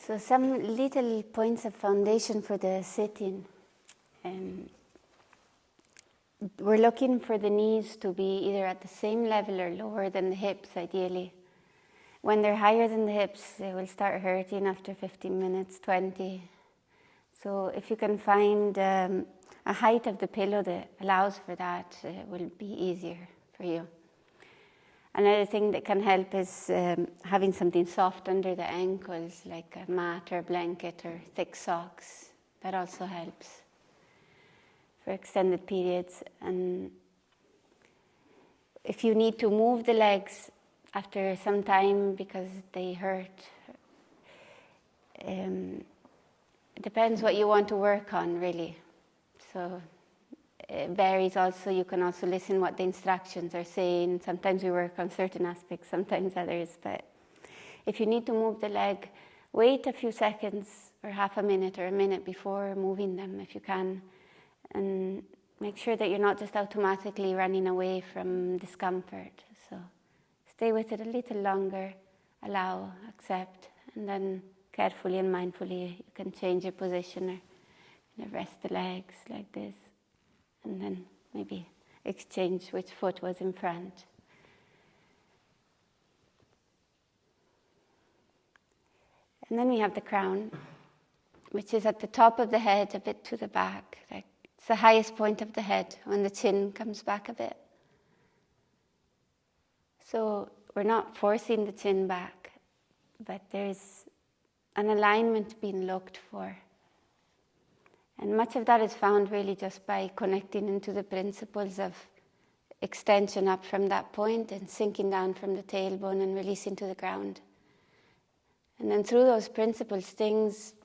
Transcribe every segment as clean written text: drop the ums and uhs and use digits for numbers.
So some little points of foundation for the sitting. We're looking for the knees to be either at the same level or lower than the hips, ideally. When they're higher than the hips, they will start hurting after 15 minutes, 20. So if you can find a height of the pillow that allows for that, it will be easier for you. Another thing that can help is having something soft under the ankles, like a mat or a blanket or thick socks. That also helps for extended periods. And if you need to move the legs after some time because they hurt, it depends what you want to work on, really. So it varies also. You can also listen what the instructions are saying. Sometimes we work on certain aspects, sometimes others. But if you need to move the leg, wait a few seconds or half a minute or a minute before moving them if you can. And make sure that you're not just automatically running away from discomfort. So stay with it a little longer, allow, accept, and then carefully and mindfully you can change your position or kind of rest the legs like this. And then maybe exchange which foot was in front. And then we have the crown, which is at the top of the head, a bit to the back. Like it's the highest point of the head when the chin comes back a bit. So we're not forcing the chin back, but there's an alignment being looked for. And much of that is found really just by connecting into the principles of extension up from that point and sinking down from the tailbone and releasing to the ground. And then through those principles, things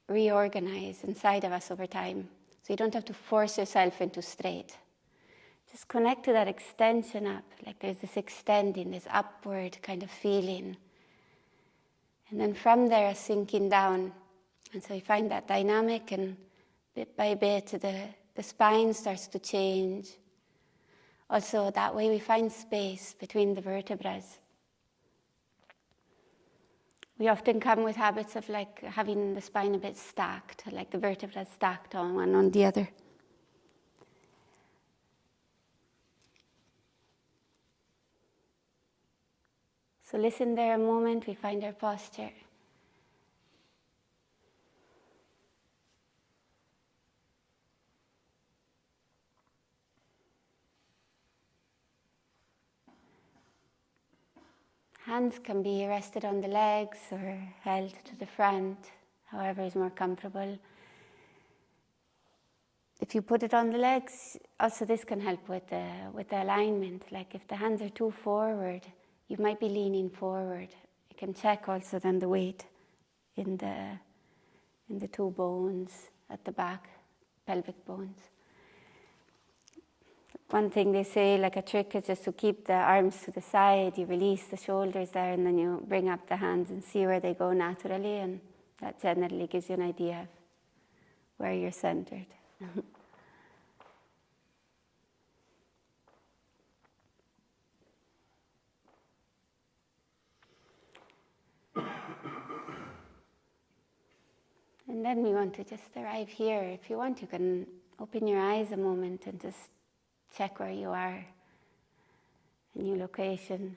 reorganize inside of us over time. So you don't have to force yourself into straight. Just connect to that extension up, like there's this extending, this upward kind of feeling. And then from there, a sinking down. And so you find that dynamic, and bit by bit, the spine starts to change. Also, that way we find space between the vertebrae. We often come with habits of like having the spine a bit stacked, like the vertebrae stacked on one on the other. So listen there a moment, we find our posture. Hands can be rested on the legs or held to the front, however is more comfortable. If you put it on the legs, also this can help with the alignment. Like if the hands are too forward, you might be leaning forward. You can check also then the weight in the two bones at the back, pelvic bones. One thing they say, like a trick, is just to keep the arms to the side. You release the shoulders there, and then you bring up the hands and see where they go naturally, and that generally gives you an idea of where you're centered. And then we want to just arrive here. If you want, you can open your eyes a moment and just check where you are, a new location.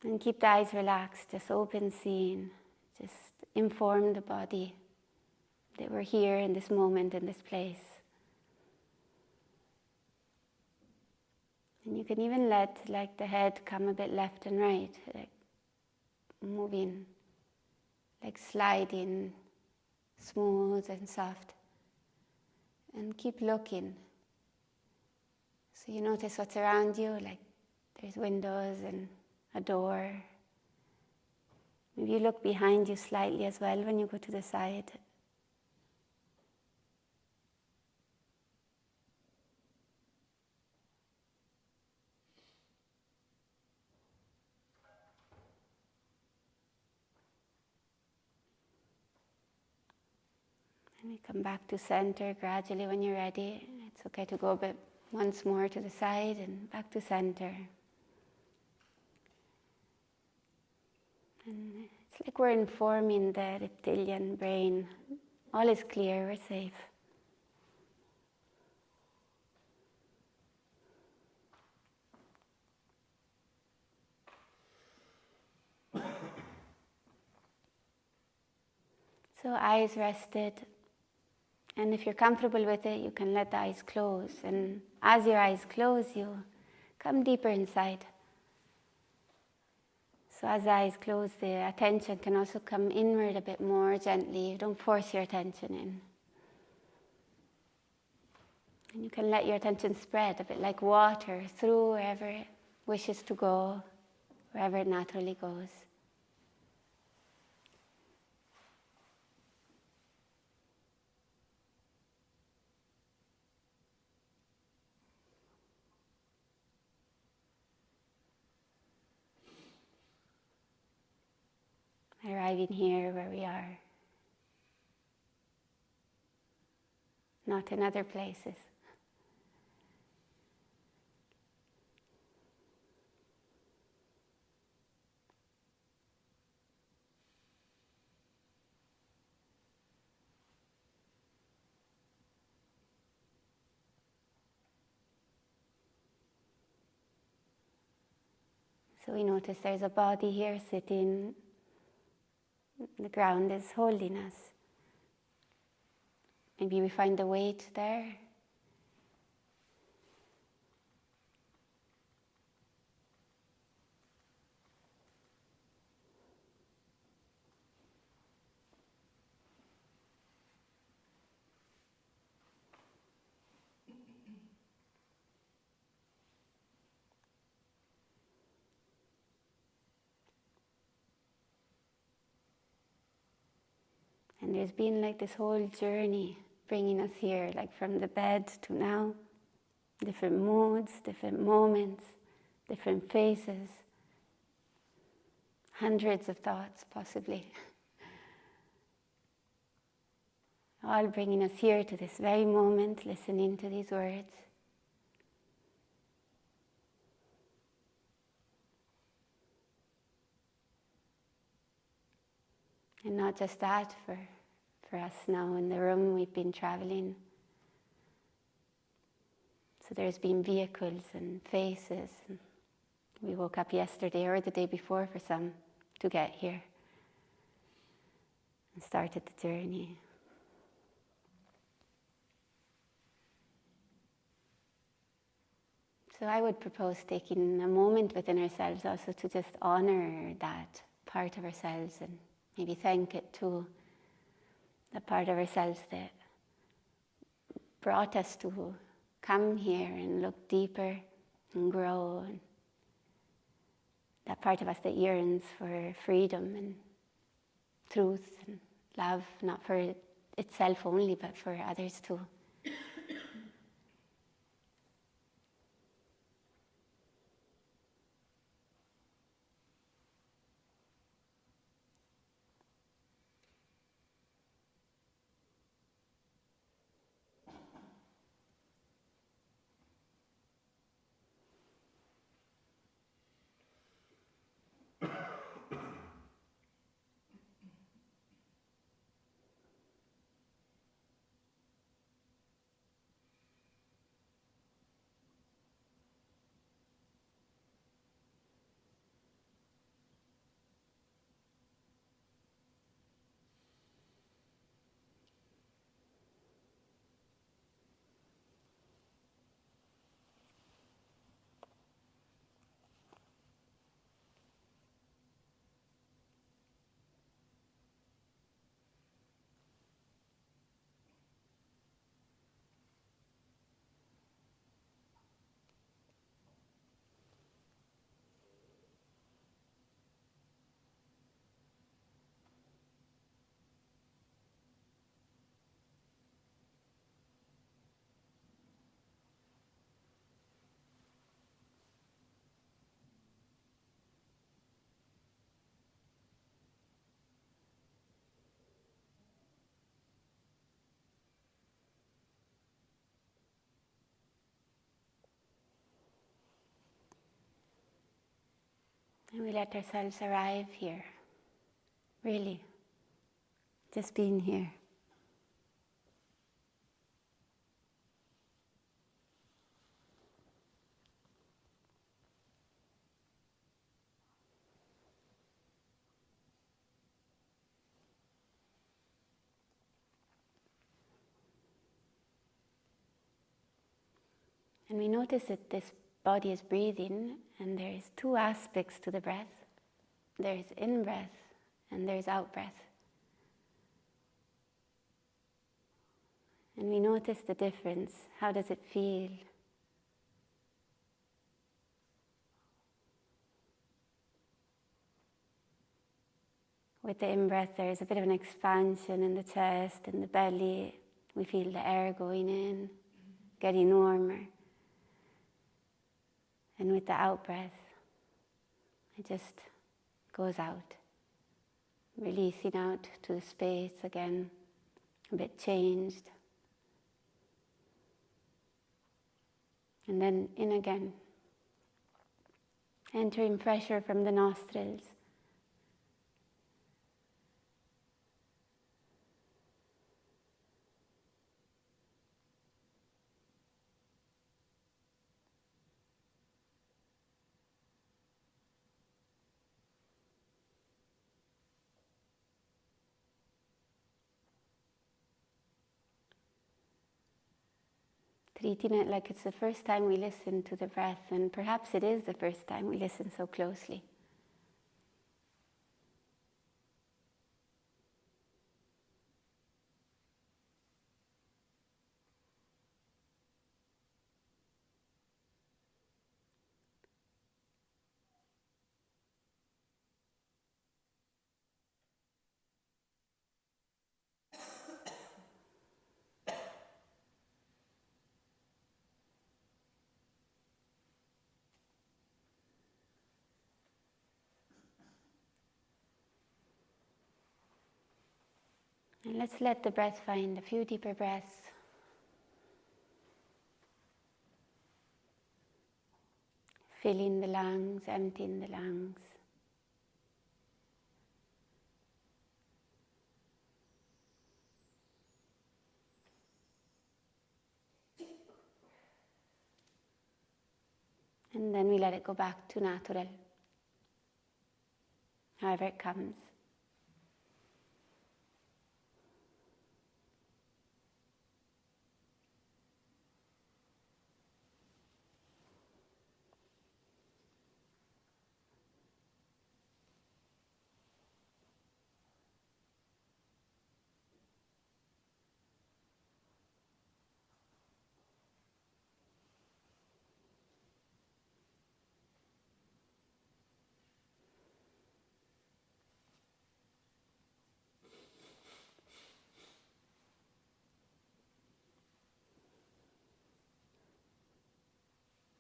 And keep the eyes relaxed, just open seeing. Just inform the body that we're here in this moment, in this place. And you can even let like the head come a bit left and right, like moving, like sliding, smooth and soft. And keep looking. So you notice what's around you, like there's windows and a door. Maybe you look behind you slightly as well when you go to the side. And you come back to center gradually when you're ready. It's okay to go a bit once more to the side and back to center. And it's It's like we're informing the reptilian brain. All is clear, we're safe. So eyes rested, and if you're comfortable with it, you can let the eyes close. And as your eyes close, you come deeper inside. So as the eyes close, the attention can also come inward a bit more gently. Don't force your attention in. And you can let your attention spread a bit like water through wherever it wishes to go, wherever it naturally goes. Arriving here where we are, not in other places. So we notice there's a body here sitting. The ground is holding us. Maybe we find the weight there. And there's been like this whole journey bringing us here, like from the bed to now. Different moods, different moments, different faces. Hundreds of thoughts, possibly. All bringing us here to this very moment, listening to these words. And not just that, for us now in the room, we've been traveling. So there's been vehicles and faces. And we woke up yesterday or the day before for some to get here and started the journey. So I would propose taking a moment within ourselves also to just honor that part of ourselves and maybe thank it too, the part of ourselves that brought us to come here and look deeper and grow, and that part of us that yearns for freedom and truth and love, not for itself only, but for others too. And we let ourselves arrive here. really, just being here. And we notice that this body is breathing, and there's two aspects to the breath. There's in-breath and there's out-breath. And we notice the difference. How does it feel? With the in-breath, there's a bit of an expansion in the chest and the belly. We feel the air going in, getting warmer. And with the out-breath, it just goes out, releasing out to the space again, a bit changed. And then in again, entering pressure from the nostrils. Treating it like it's the first time we listen to the breath, and perhaps it is the first time we listen so closely. And let's let the breath find a few deeper breaths. Filling the lungs, emptying the lungs. And then we let it go back to natural, however it comes.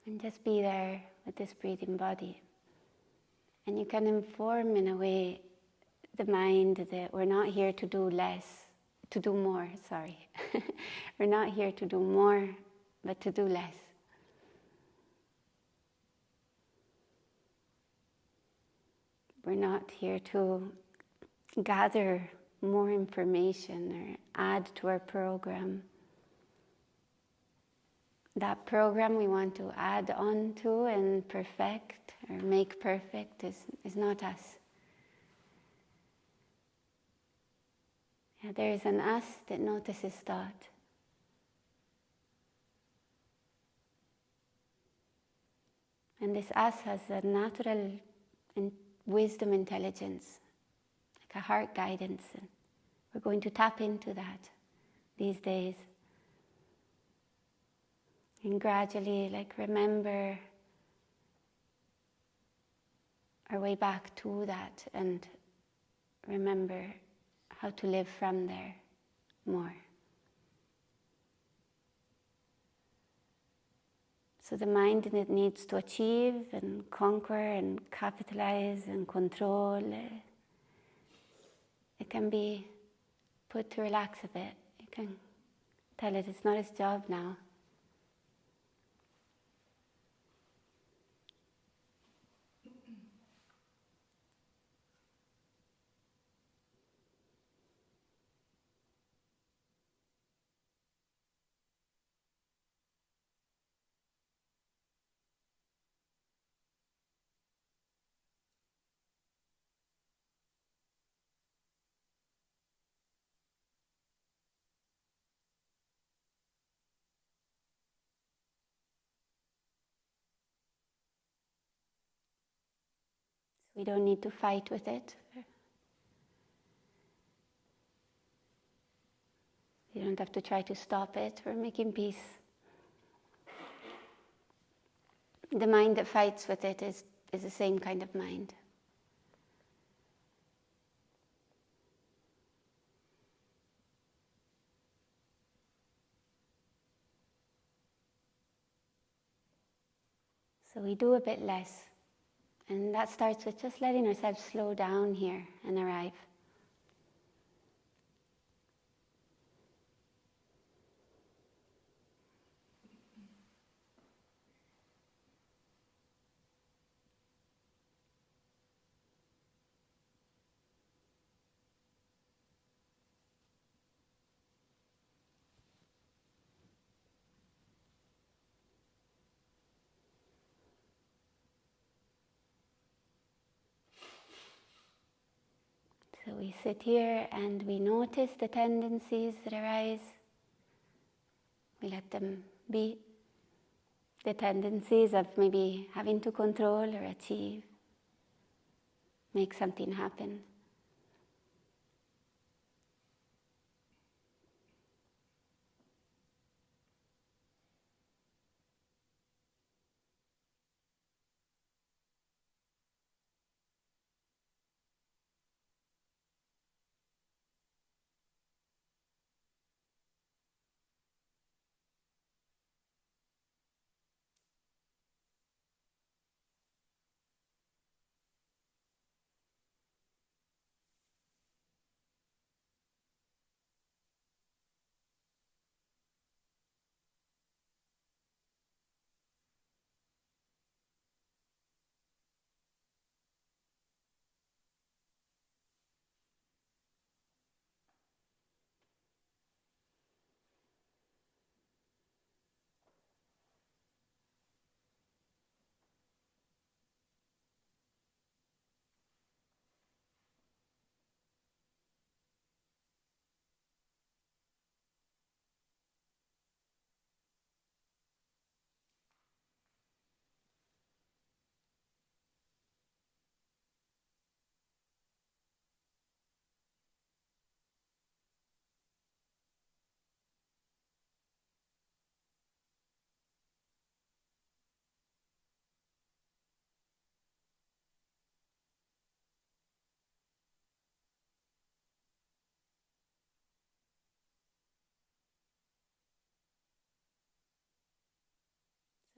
And just be there with this breathing body. And you can inform in a way the mind that we're not here to do more. We're not here to do more, but to do less. We're not here to gather more information or add to our program. That program we want to add on to and perfect or make perfect is not us. Yeah, there is an us that notices thought. And this us has a natural wisdom intelligence, like a heart guidance. And we're going to tap into that these days. And gradually, remember our way back to that and remember how to live from there more. So the mind that needs to achieve and conquer and capitalize and control, it can be put to relax a bit. You can tell it it's not its job now. We don't need to fight with it. You don't have to try to stop it. We're making peace. The mind that fights with it is the same kind of mind. So we do a bit less. And that starts with just letting ourselves slow down here and arrive. So we sit here and we notice the tendencies that arise. We let them be. The tendencies of maybe having to control or achieve, make something happen.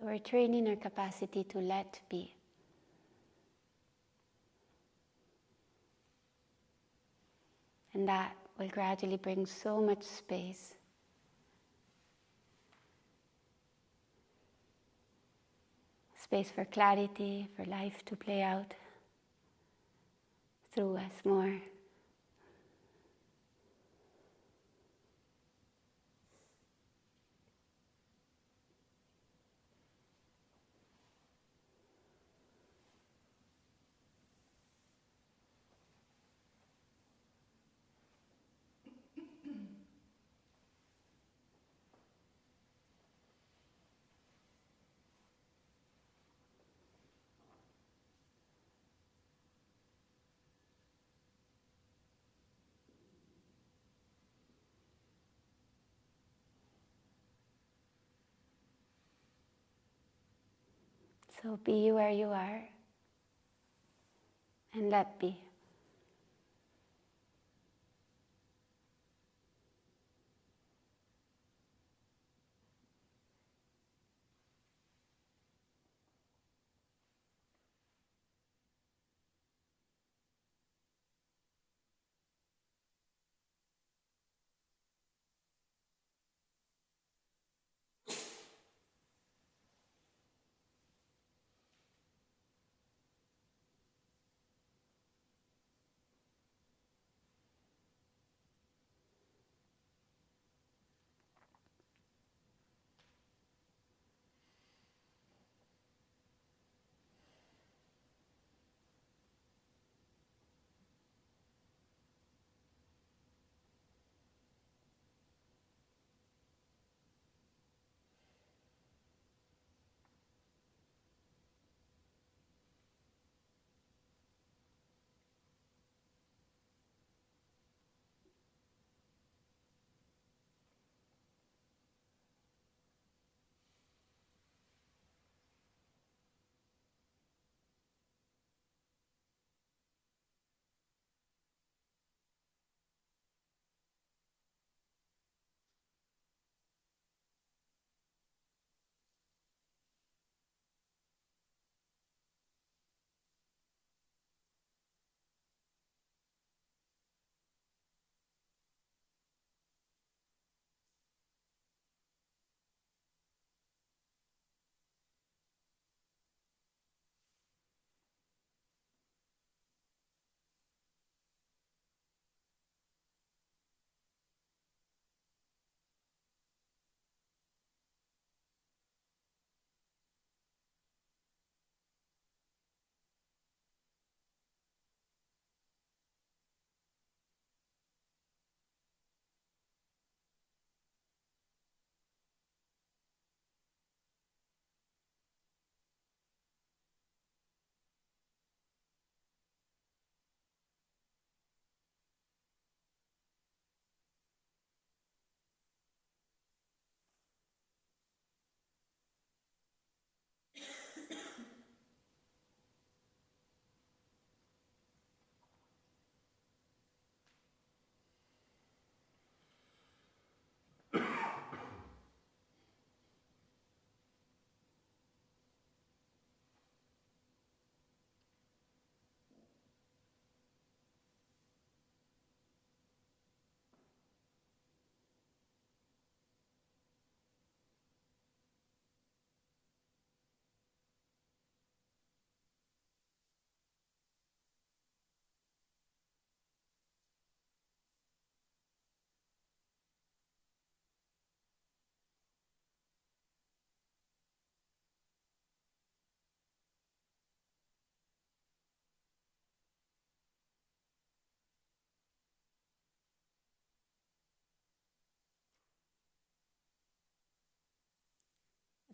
So we're training our capacity to let be. And that will gradually bring so much space. Space for clarity, for life to play out through us more. So be where you are and let be.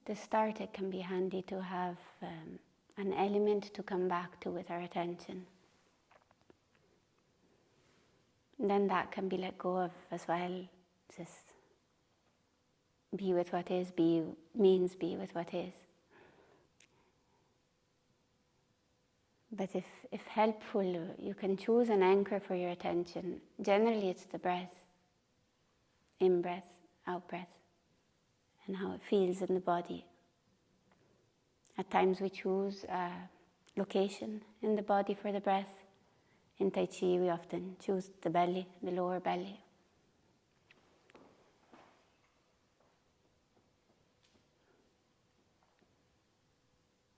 the start, it can be handy to have an element to come back to with our attention. And then that can be let go of as well. Just be with what is, means be with what is. But if helpful, you can choose an anchor for your attention. Generally it's the breath. In-breath, out-breath, and how it feels in the body. At times we choose a location in the body for the breath. In Tai Chi we often choose the belly, the lower belly.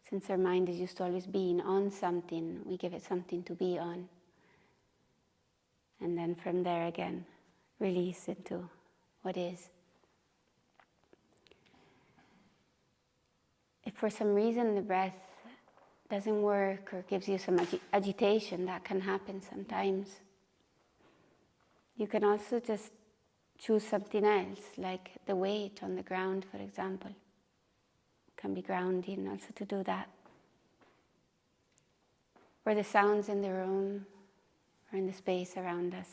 Since our mind is used to always being on something, we give it something to be on. And then from there again, release into what is. If for some reason the breath doesn't work or gives you some agitation, that can happen sometimes. You can also just choose something else, like the weight on the ground, for example. It can be grounding also to do that. Or the sounds in the room or in the space around us.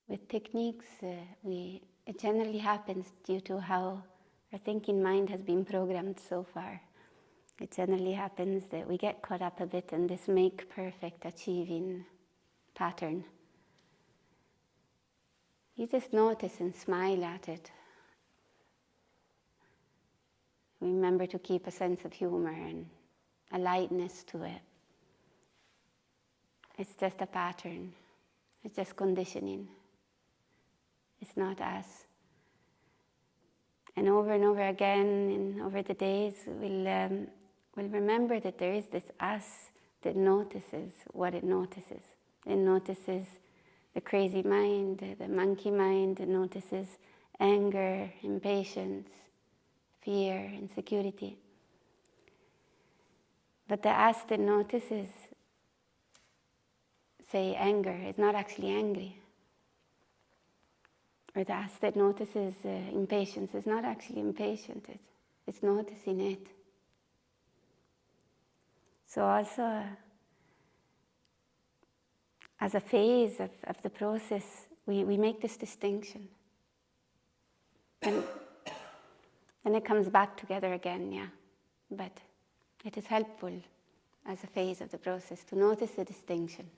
With techniques, it generally happens due to how our thinking mind has been programmed so far. It generally happens that we get caught up a bit in this make perfect achieving pattern. You just notice and smile at it. Remember to keep a sense of humor and a lightness to it. It's just a pattern. It's just conditioning. It's not us. And over again, and over the days, we'll remember that there is this us that notices what it notices. It notices the crazy mind, the monkey mind. It notices anger, impatience, fear, insecurity. But the us that notices, say, anger, is not actually angry. Or the us that notices impatience is not actually impatient, it's noticing it. So also, as a phase of the process, we make this distinction. And then it comes back together again, yeah. But it is helpful as a phase of the process to notice the distinction.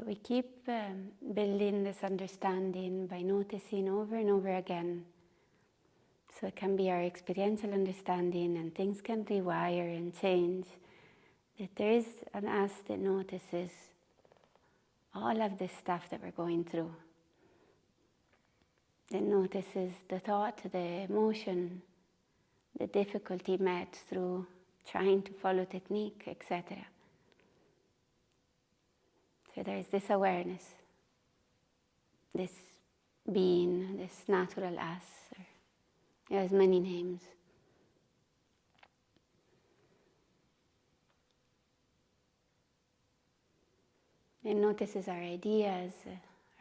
So we keep building this understanding by noticing over and over again. So it can be our experiential understanding, and things can rewire and change. That there is an us that notices all of this stuff that we're going through. That notices the thought, the emotion, the difficulty met through trying to follow technique, etc. So there's this awareness, this being, this natural us. It has many names. It notices our ideas,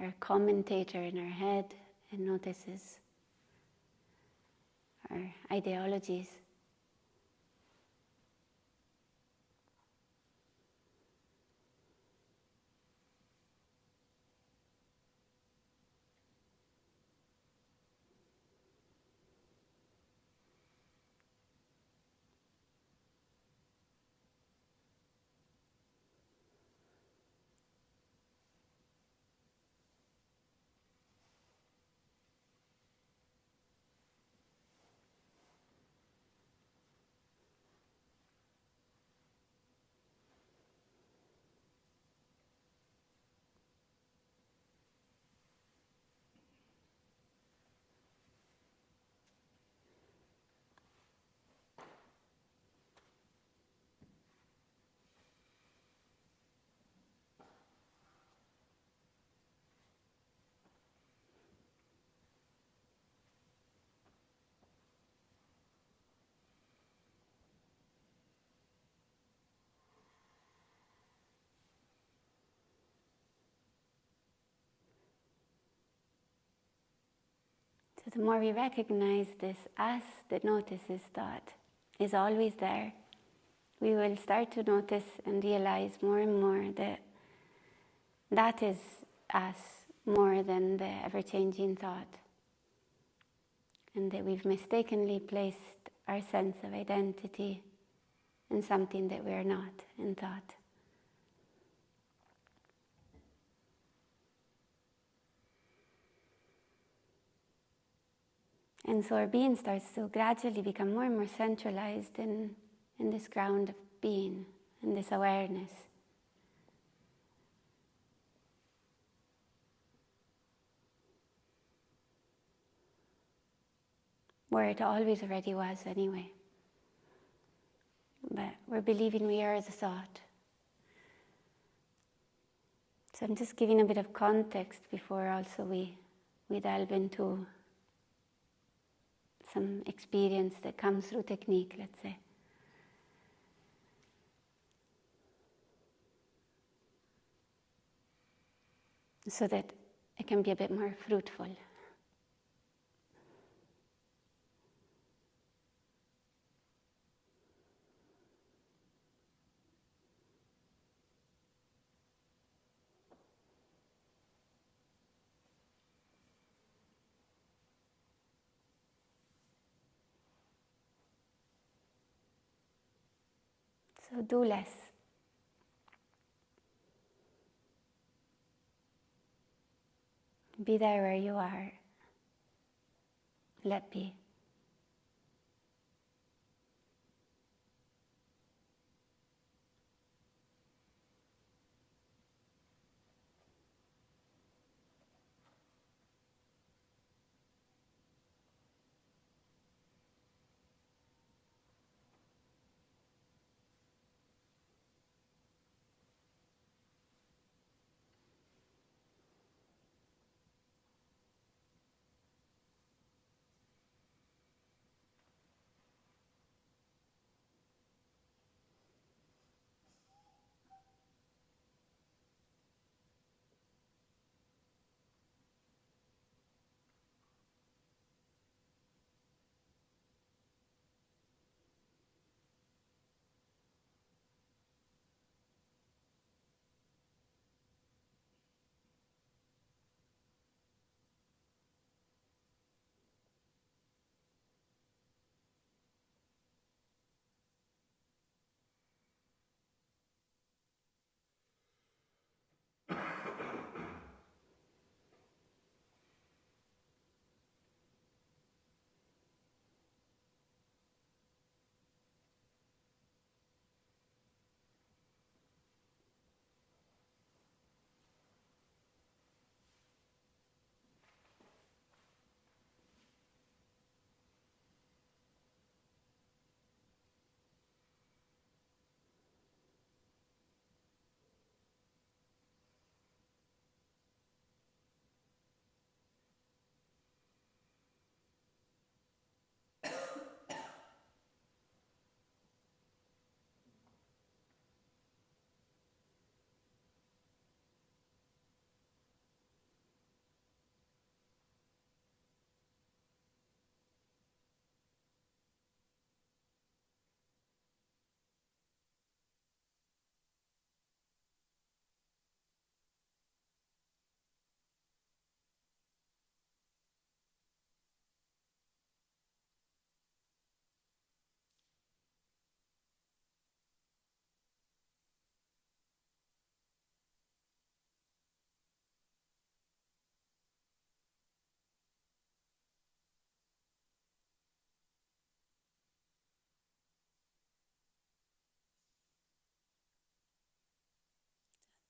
our commentator in our head. It notices our ideologies. So the more we recognize this us that notices thought is always there, we will start to notice and realize more and more that that is us more than the ever-changing thought. And that we've mistakenly placed our sense of identity in something that we are not in thought. And so our being starts to gradually become more and more centralized in this ground of being, in this awareness. Where it always already was anyway. But we're believing we are the thought. So I'm just giving a bit of context before also we delve into some experience that comes through technique, let's say. So that it can be a bit more fruitful. So do less. Be there where you are. Let be.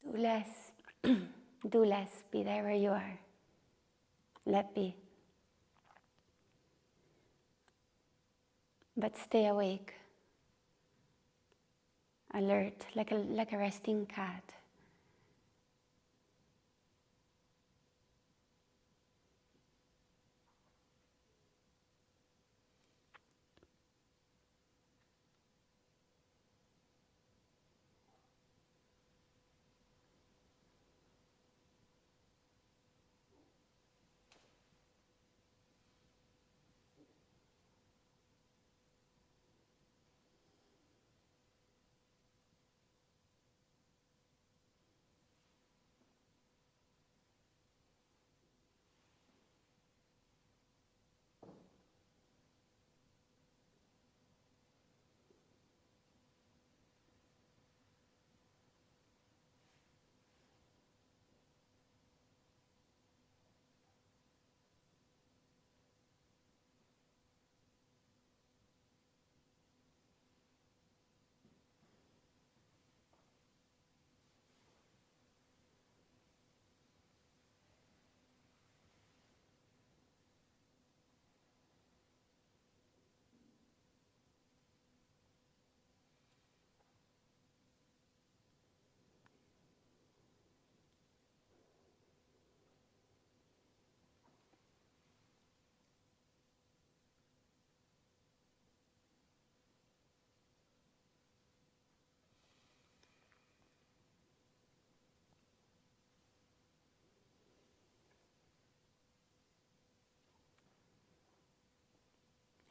Do less. Do less. Be there where you are. Let be. But stay awake. Alert, like a resting cat.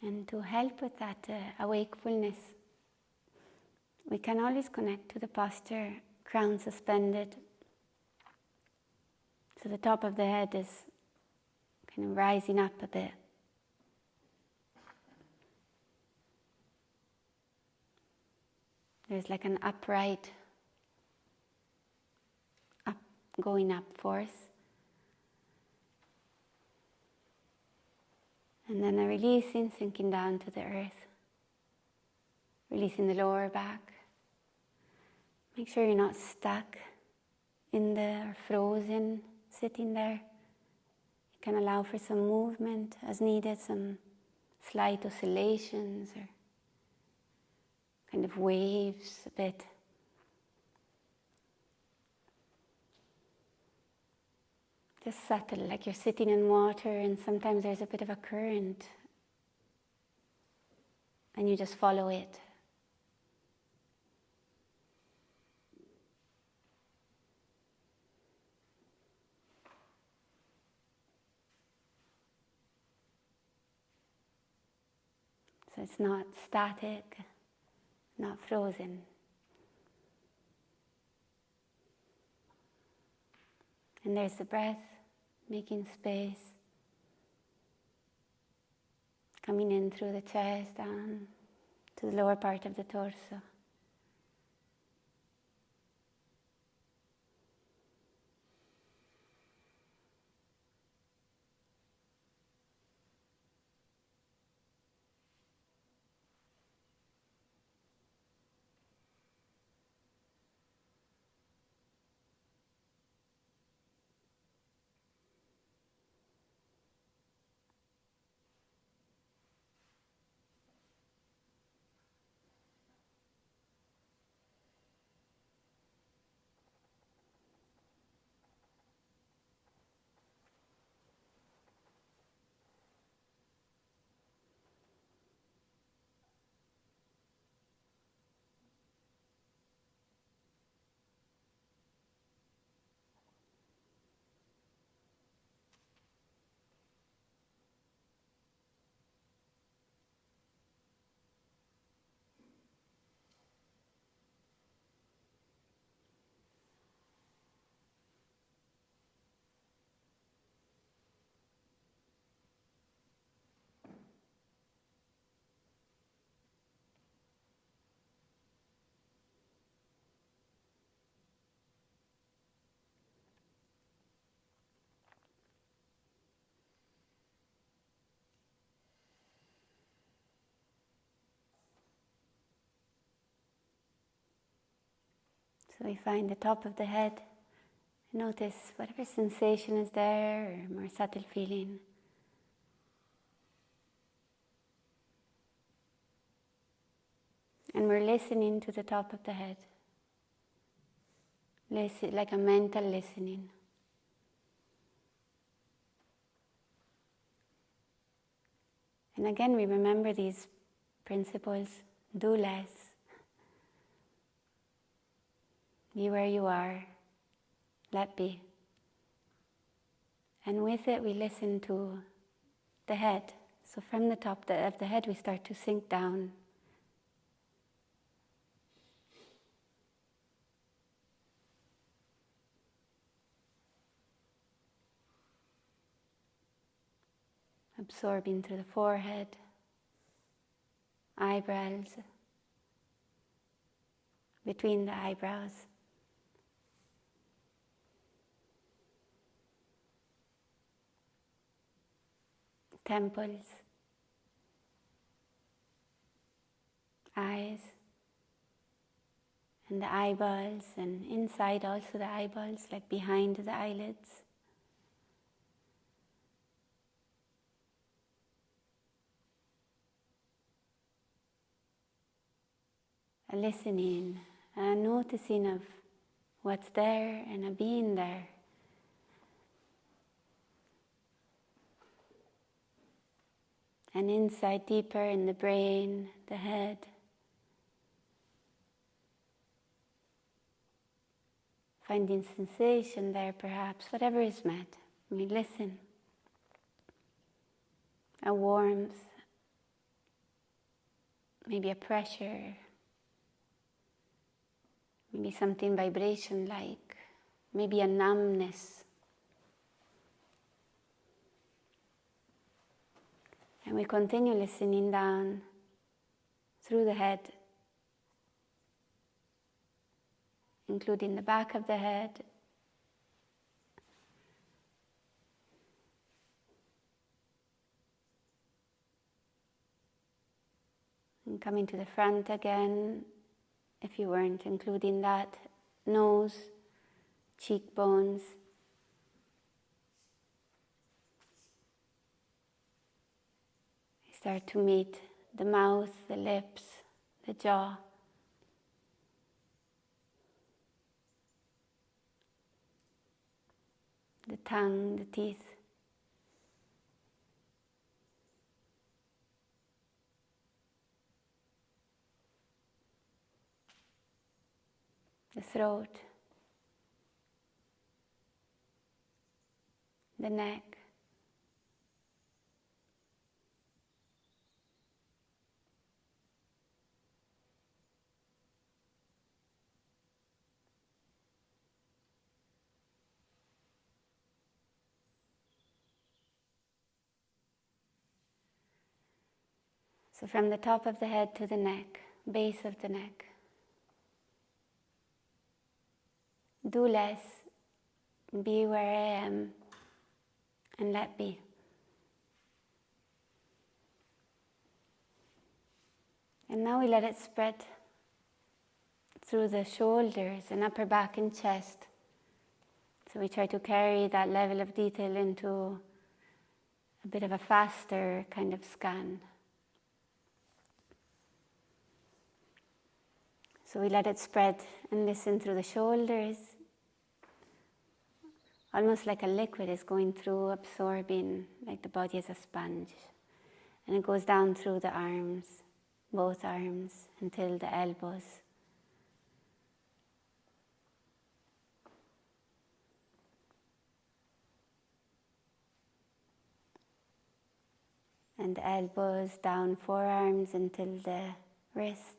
And to help with that awakefulness, we can always connect to the posture, crown suspended. So the top of the head is kind of rising up a bit. There's like an upright, going up force. And then a releasing, sinking down to the earth. Releasing the lower back. Make sure you're not stuck in there or frozen, sitting there. You can allow for some movement as needed, some slight oscillations or kind of waves a bit. Just subtle, like you're sitting in water and sometimes there's a bit of a current and you just follow it. So it's not static, not frozen. And there's the breath, making space, coming in through the chest, down to the lower part of the torso. So we find the top of the head. Notice whatever sensation is there, or more subtle feeling. And we're listening to the top of the head. Listen, like a mental listening. And again, we remember these principles. Do less. Be where you are. Let be. And with it, we listen to the head. So from the top of the head, we start to sink down. Absorbing through the forehead, eyebrows, between the eyebrows, temples, eyes, and the eyeballs, and inside also the eyeballs, like behind the eyelids. A listening, a noticing of what's there and a being there. And inside deeper in the brain, the head. Finding sensation there perhaps, whatever is met. We listen. A warmth, maybe a pressure, maybe something vibration-like, maybe a numbness. And we continue listening down through the head, including the back of the head, and coming to the front again, if you weren't including that, nose, cheekbones, you start to meet the mouth, the lips, the jaw. The tongue, the teeth. The throat. The neck. So from the top of the head to the neck, base of the neck. Do less, be where I am, and let be. And now we let it spread through the shoulders and upper back and chest. So we try to carry that level of detail into a bit of a faster kind of scan. So we let it spread and listen through the shoulders, almost like a liquid is going through, absorbing, like the body is a sponge. And it goes down through the arms, both arms, until the elbows. And the elbows down, forearms until the wrists.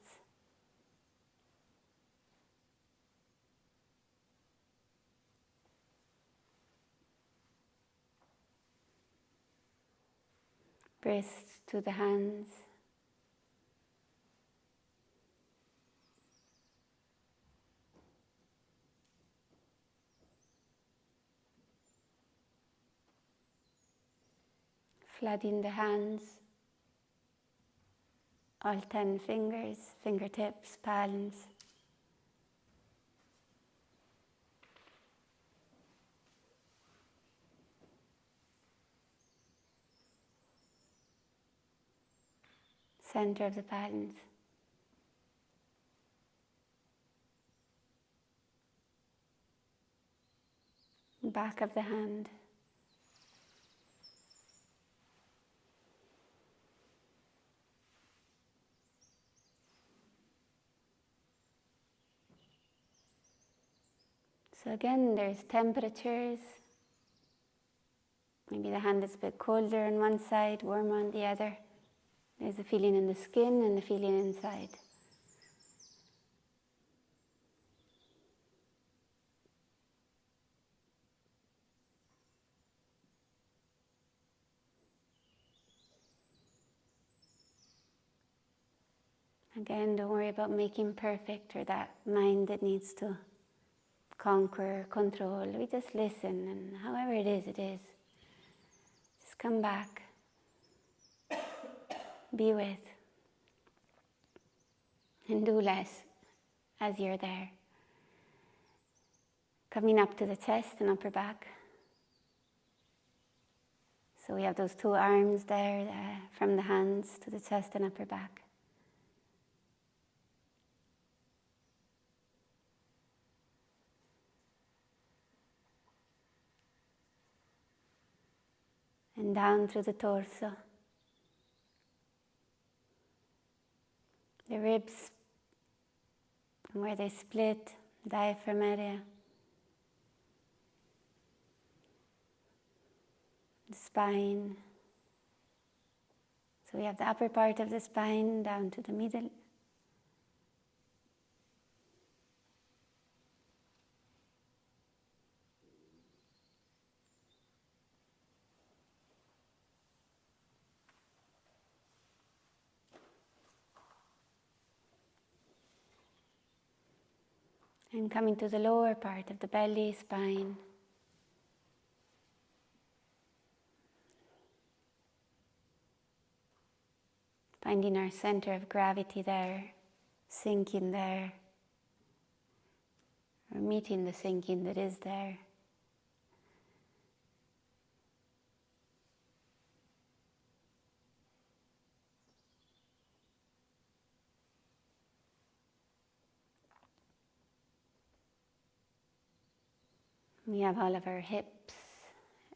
Wrists to the hands. Flooding the hands, all 10 fingers, fingertips, palms. center of the palms. Back of the hand. So again, there's temperatures. Maybe the hand is a bit colder on one side, warmer on the other. There's a feeling in the skin and the feeling inside. Again, don't worry about making perfect or that mind that needs to conquer, control. We just listen, and however it is, it is. Just come back. Be with. And do less as you're there. Coming up to the chest and upper back. So we have those two arms there from the hands to the chest and upper back. And down through the torso. The ribs, and where they split, diaphragm area. The spine. So we have the upper part of the spine down to the middle. And coming to the lower part of the belly, spine. Finding our center of gravity there, sinking there, or meeting the sinking that is there. We have all of our hips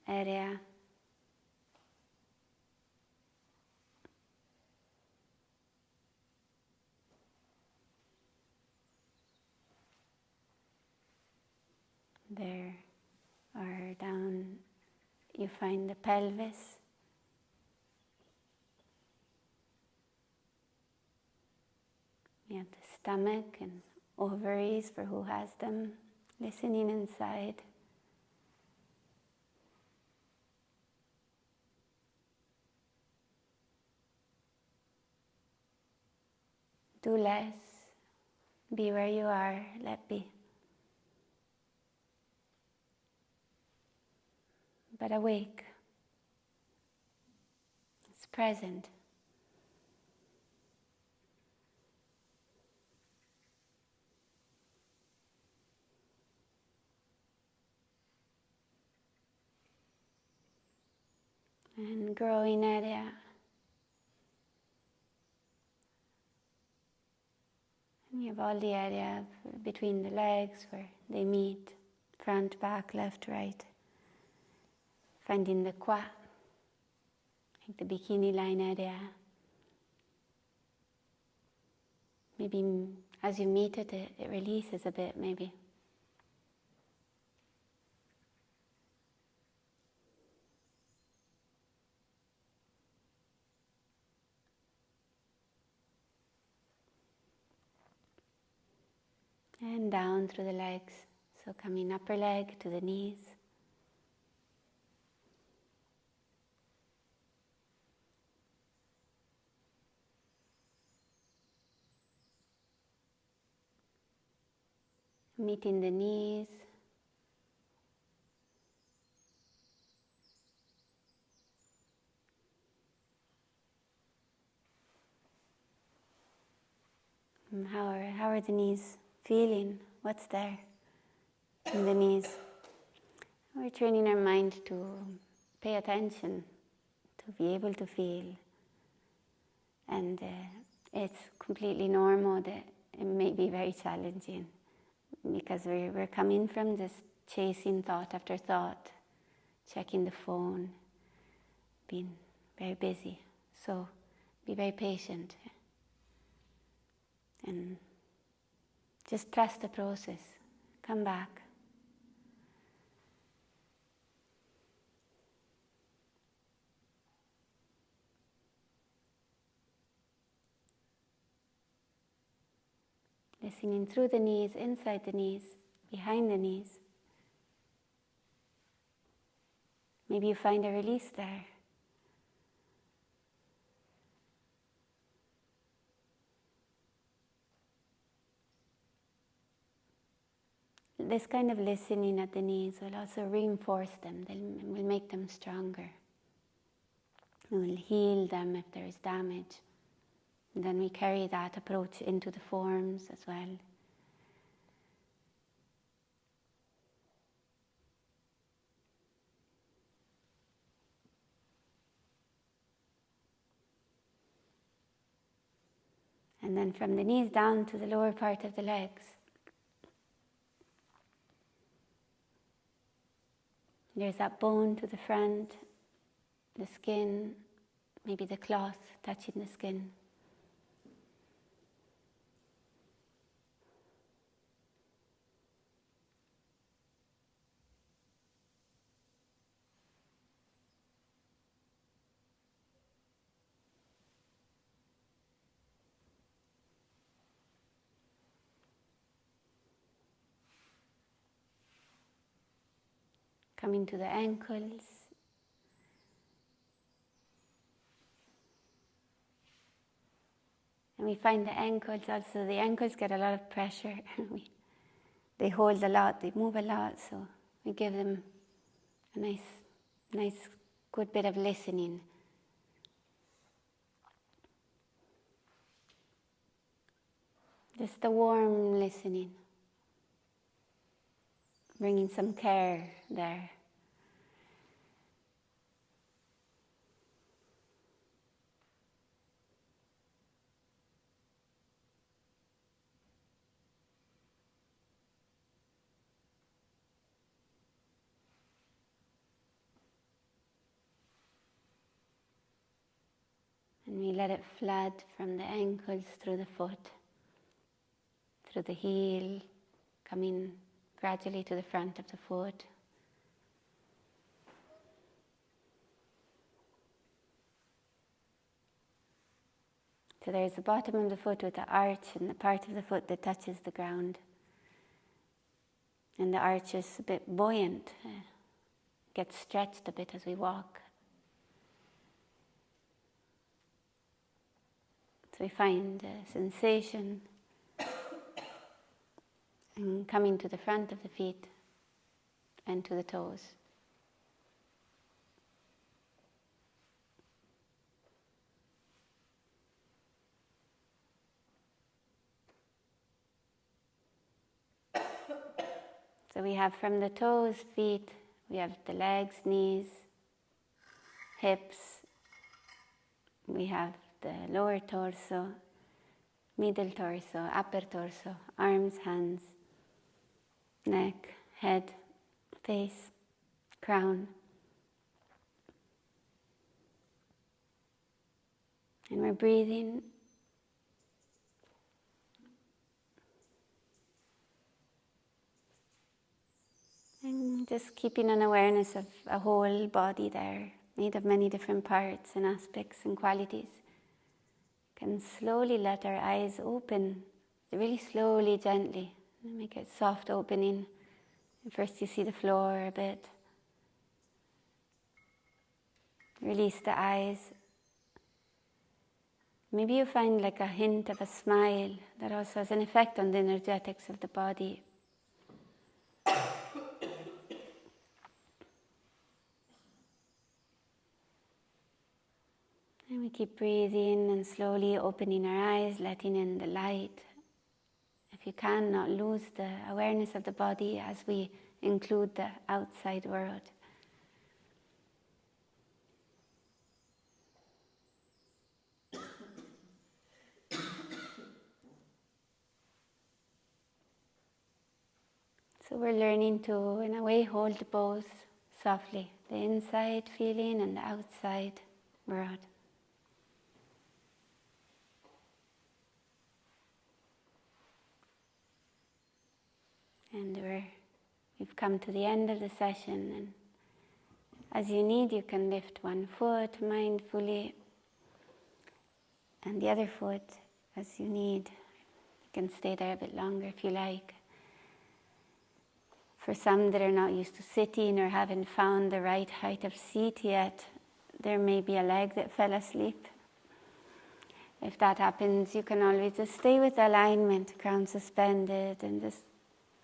area. There or down, you find the pelvis. You have the stomach and ovaries for who has them, listening inside. Do less, be where you are, let be. But awake, it's present. And growing area. And we have all the area between the legs where they meet, front, back, left, right. Finding the qua, like the bikini line area. Maybe as you meet it, it releases a bit, maybe. And down through the legs, so coming upper leg to the knees. Meeting the knees. And how are the knees feeling? What's there in the knees? We're training our mind to pay attention, to be able to feel, And it's completely normal that it may be very challenging, because we're coming from just chasing thought after thought, checking the phone, being very busy. So be very patient and just trust the process. Come back. Listening through the knees, inside the knees, behind the knees. Maybe you find a release there. This kind of listening at the knees will also reinforce them. Will make them stronger. It will heal them if there is damage. And then we carry that approach into the forms as well. And then from the knees down to the lower part of the legs. There's that bone to the front, the skin, maybe the cloth touching the skin. Coming to the ankles. And we find the ankles also, the ankles get a lot of pressure. They hold a lot, they move a lot, so we give them a nice, good bit of listening. Just a warm listening. Bringing some care there. And we let it flood from the ankles through the foot, through the heel, coming gradually to the front of the foot. So there's the bottom of the foot with the arch and the part of the foot that touches the ground. And the arch is a bit buoyant, gets stretched a bit as we walk. So we find a sensation and coming to the front of the feet and to the toes. So we have from the toes, feet, we have the legs, knees, hips, we have the lower torso, middle torso, upper torso, arms, hands, neck, head, face, crown. And we're breathing. And just keeping an awareness of a whole body there, made of many different parts and aspects and qualities. Can slowly let our eyes open, really slowly, gently. Make it soft opening. First you see the floor a bit. Release the eyes. Maybe you find like a hint of a smile that also has an effect on the energetics of the body. And we keep breathing and slowly opening our eyes, letting in the light. If you can, not lose the awareness of the body as we include the outside world. So we're learning to, in a way, hold both softly, the inside feeling and the outside world. And we've come to the end of the session, and as you need, you can lift one foot mindfully, and the other foot as you need. You can stay there a bit longer if you like. For some that are not used to sitting or haven't found the right height of seat yet, there may be a leg that fell asleep. If that happens, you can always just stay with alignment, crown suspended, and just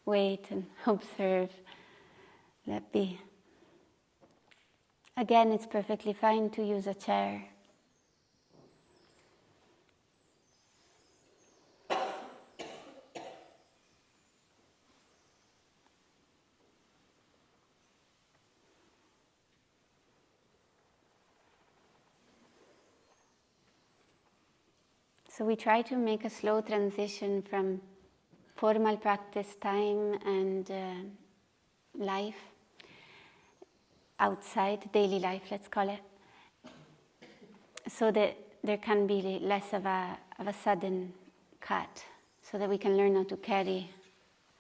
wait and observe. Let be. Again, it's perfectly fine to use a chair. So we try to make a slow transition from formal practice time and life, outside, daily life, let's call it, so that there can be less of a sudden cut, so that we can learn how to carry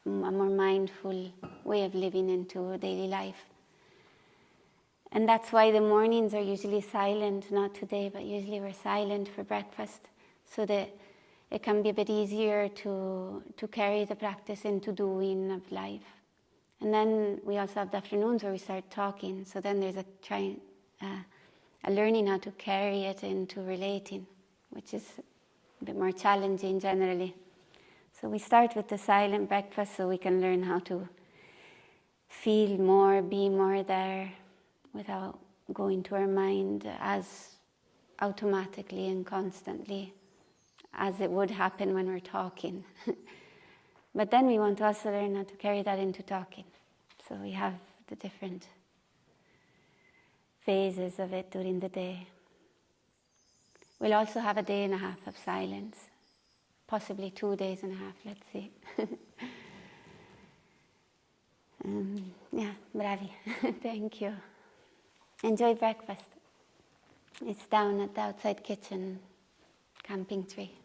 a more mindful way of living into daily life. And that's why the mornings are usually silent, not today, but usually we're silent for breakfast, so that it can be a bit easier to carry the practice into doing of life. And then we also have the afternoons where we start talking, so then there's a learning how to carry it into relating, which is a bit more challenging generally. So we start with the silent breakfast so we can learn how to feel more, be more there, without going to our mind as automatically and constantly as it would happen when we're talking. But then we want to also learn how to carry that into talking. So we have the different phases of it during the day. We'll also have a day and a half of silence, possibly 2 days and a half, let's see. Yeah, bravi. Thank you. Enjoy breakfast. It's down at the outside kitchen, camping tree.